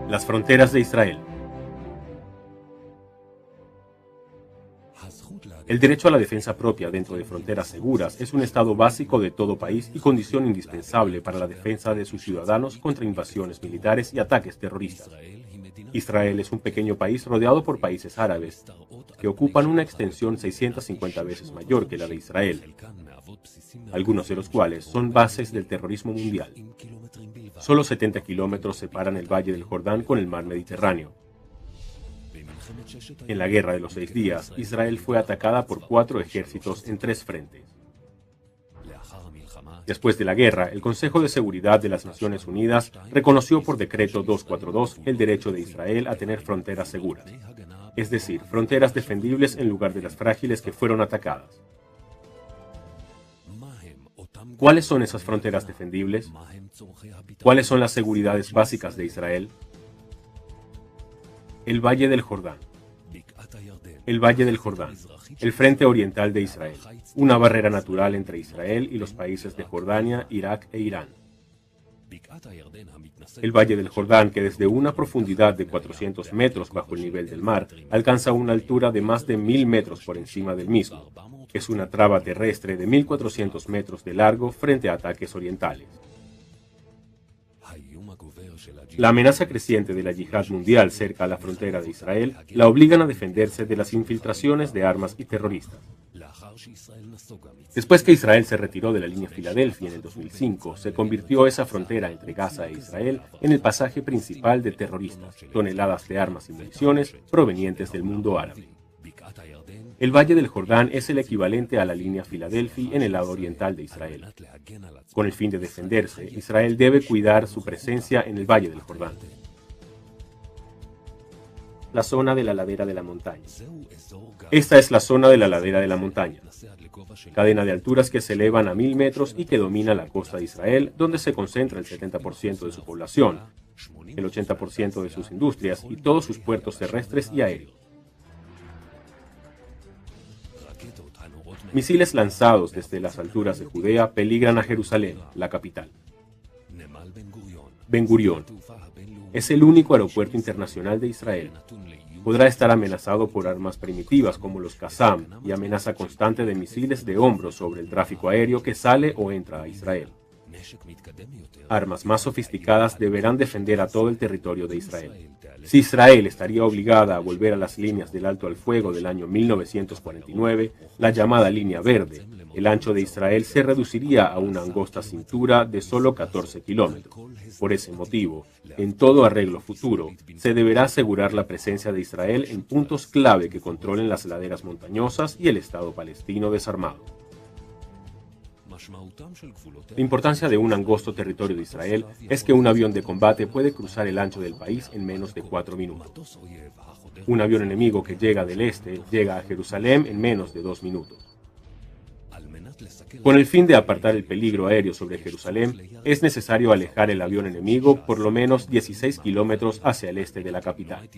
Las fronteras de Israel. El derecho a la defensa propia dentro de fronteras seguras es un estado básico de todo país y condición indispensable para la defensa de sus ciudadanos contra invasiones militares y ataques terroristas. Israel es un pequeño país rodeado por países árabes, que ocupan una extensión 650 veces mayor que la de Israel, algunos de los cuales son bases del terrorismo mundial. Solo 70 kilómetros separan el Valle del Jordán con el mar Mediterráneo. En la Guerra de los 6 días, Israel fue atacada por 4 ejércitos en 3 frentes. Después de la guerra, el Consejo de Seguridad de las Naciones Unidas reconoció por decreto 242 el derecho de Israel a tener fronteras seguras, es decir, fronteras defendibles en lugar de las frágiles que fueron atacadas. ¿Cuáles son esas fronteras defendibles? ¿Cuáles son las seguridades básicas de Israel? El Valle del Jordán. El Valle del Jordán, el frente oriental de Israel, una barrera natural entre Israel y los países de Jordania, Irak e Irán. El Valle del Jordán, que desde una profundidad de 400 metros bajo el nivel del mar, alcanza una altura de más de 1000 metros por encima del mismo. Es una traba terrestre de 1400 metros de largo frente a ataques orientales. La amenaza creciente de la yihad mundial cerca a la frontera de Israel la obligan a defenderse de las infiltraciones de armas y terroristas. Después que Israel se retiró de la línea Filadelfia en el 2005, se convirtió esa frontera entre Gaza e Israel en el pasaje principal de terroristas, toneladas de armas y municiones provenientes del mundo árabe. El Valle del Jordán es el equivalente a la línea Filadelfia en el lado oriental de Israel. Con el fin de defenderse, Israel debe cuidar su presencia en el Valle del Jordán. La zona de la ladera de la montaña. Esta es la zona de la ladera de la montaña, cadena de alturas que se elevan a 1000 metros y que domina la costa de Israel, donde se concentra el 70% de su población, el 80% de sus industrias y todos sus puertos terrestres y aéreos. Misiles lanzados desde las alturas de Judea peligran a Jerusalén, la capital. Ben Gurión es el único aeropuerto internacional de Israel. Podrá estar amenazado por armas primitivas como los Qassam y amenaza constante de misiles de hombro sobre el tráfico aéreo que sale o entra a Israel. Armas más sofisticadas deberán defender a todo el territorio de Israel. Si Israel estaría obligada a volver a las líneas del alto al fuego del año 1949, la llamada línea verde, el ancho de Israel se reduciría a una angosta cintura de solo 14 kilómetros. Por ese motivo, en todo arreglo futuro, se deberá asegurar la presencia de Israel en puntos clave que controlen las laderas montañosas y el Estado palestino desarmado. La importancia de un angosto territorio de Israel es que un avión de combate puede cruzar el ancho del país en menos de 4 minutos. Un avión enemigo que llega del este llega a Jerusalén en menos de 2 minutos. Con el fin de apartar el peligro aéreo sobre Jerusalén, es necesario alejar el avión enemigo por lo menos 16 kilómetros hacia el este de la capital.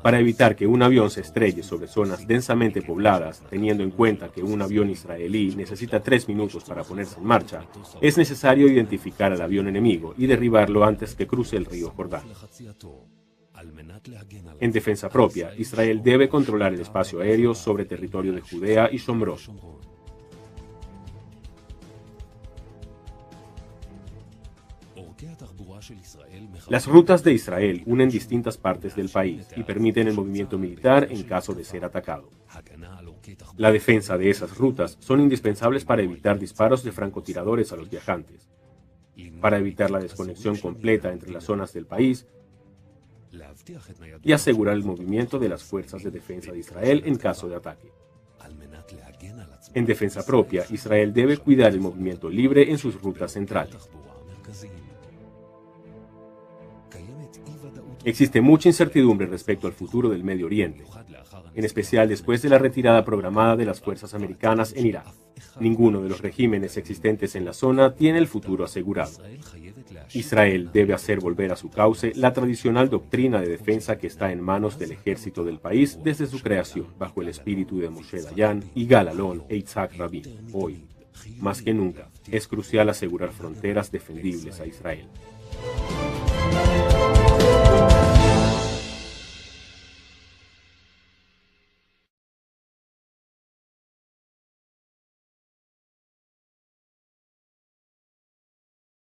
Para evitar que un avión se estrelle sobre zonas densamente pobladas, teniendo en cuenta que un avión israelí necesita 3 minutos para ponerse en marcha, es necesario identificar al avión enemigo y derribarlo antes que cruce el río Jordán. En defensa propia, Israel debe controlar el espacio aéreo sobre territorio de Judea y Shomrón. Las rutas de Israel unen distintas partes del país y permiten el movimiento militar en caso de ser atacado. La defensa de esas rutas son indispensables para evitar disparos de francotiradores a los viajantes, para evitar la desconexión completa entre las zonas del país y asegurar el movimiento de las fuerzas de defensa de Israel en caso de ataque. En defensa propia, Israel debe cuidar el movimiento libre en sus rutas centrales. Existe mucha incertidumbre respecto al futuro del Medio Oriente, en especial después de la retirada programada de las fuerzas americanas en Irak. Ninguno de los regímenes existentes en la zona tiene el futuro asegurado. Israel debe hacer volver a su cauce la tradicional doctrina de defensa que está en manos del ejército del país desde su creación, bajo el espíritu de Moshe Dayan, Yigal Allon e Yitzhak Rabin. Hoy, más que nunca, es crucial asegurar fronteras defendibles a Israel.